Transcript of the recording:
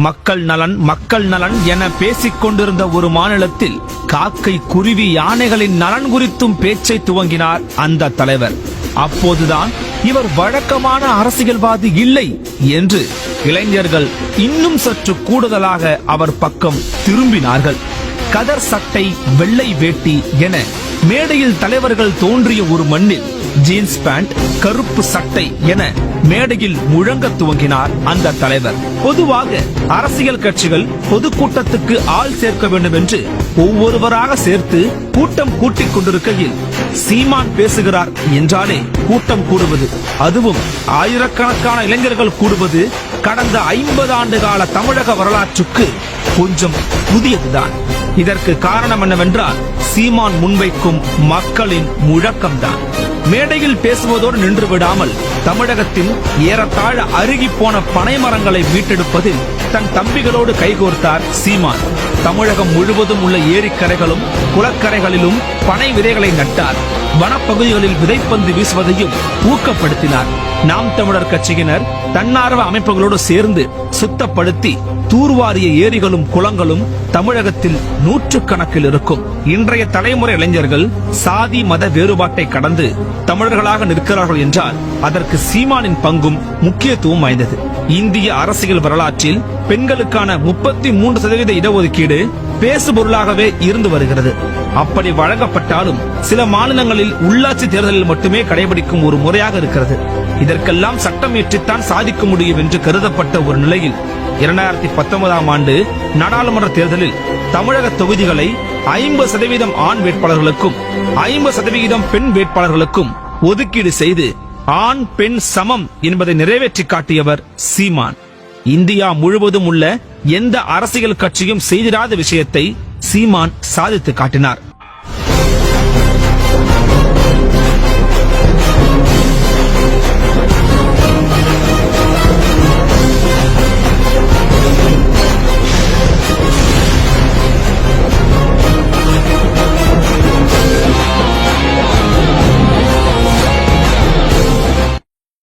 மக்கள் நலன் என பேசிக் கொண்டிருந்த ஒரு மாநிலத்தில் காக்கை, குருவி, யானைகளின் நலன் குறித்தும் பேச்சை துவங்கினார் அந்த தலைவர். அப்போதுதான் இவர் வழக்கமான அரசியல்வாதி இல்லை என்று இளைஞர்கள் இன்னும் சற்று கூடுதலாக அவர் பக்கம் திரும்பினார்கள். கதர் சட்டை, வெள்ளை வேட்டி என மேடையில் தலைவர்கள் தோன்றிய ஒரு மண்ணில் ஜீன்ஸ் பேண்ட், கருப்பு சட்டை என மேடையில் முழங்க துவங்கினார் அந்த தலைவர். பொதுவாக அரசியல் கட்சிகள் பொதுக்கூட்டத்துக்கு ஆள் சேர்க்க வேண்டும் என்று ஒவ்வொருவராக சேர்த்து கூட்டம் கூட்டிக் கொண்டிருக்கையில் சீமான் பேசுகிறார் என்றாலே கூட்டம் கூடுவது, அதுவும் ஆயிரக்கணக்கான இளைஞர்கள் கூடுவது கடந்த 50 ஆண்டு கால தமிழக வரலாற்றுக்கு கொஞ்சம் புதியதுதான். இதற்கு காரணம் என்னவென்றால் சீமான் முன்வைக்கும் மக்களின் முழக்கம்தான். மேடையில் பேசுவதோடு நின்று விடாமல் தமிழகத்தின் ஏறத்தாழ அருகி போன பனை மரங்களை மீட்டெடுப்பதில் தன் தம்பிகளோடு கைகோர்த்தார் சீமான். தமிழகம் முழுவதும் உள்ள ஏரிக்கரைகளும் குளக்கரைகளிலும் பனை விதைகளை நட்டார். வனப்பகுதிகளில் விதைப்பந்து வீசுவதையும் ஊக்கப்படுத்தினார். நாம் தமிழர் கட்சியினர் தன்னார்வ அமைப்புகளோடு சேர்ந்து சுத்தப்படுத்தி தூர்வாரிய ஏரிகளும் குளங்களும் தமிழகத்தில் நூற்றுக்கணக்கில் இருக்கும். இன்றைய தலைமுறை இளைஞர்கள் சாதி மத வேறுபாட்டை கடந்து தமிழர்களாக நிற்கிறார்கள் என்றால் அதற்கு சீமானின் பங்கும் முக்கியத்துவம் வாய்ந்தது. இந்திய அரசியல் வரலாற்றில் பெண்களுக்கான 33% இடஒதுக்கீடு பேசுபொருளாகவே இருந்து வருகிறது. அப்படி வழங்கப்பட்டாலும் சில மாநிலங்களில் உள்ளாட்சி தேர்தலில் மட்டுமே கடைபிடிக்கும் ஒரு முறையாக இருக்கிறது. இதற்கெல்லாம் சட்டம் இயற்றித்தான் சாதிக்க முடியும் என்று கருதப்பட்ட ஒரு நிலையில் 2019ஆம் ஆண்டு நாடாளுமன்ற தேர்தலில் தமிழக தொகுதிகளை 50% ஆண் வேட்பாளர்களுக்கும் 50% பெண் வேட்பாளர்களுக்கும் ஒதுக்கீடு செய்து ஆண் பெண் சமம் என்பதை நிறைவேற்றி காட்டியவர் சீமான். இந்தியா முழுவதும் உள்ள எந்த அரசியல் கட்சியும் செய்திராத விஷயத்தை சீமான் சாதித்து காட்டினார்.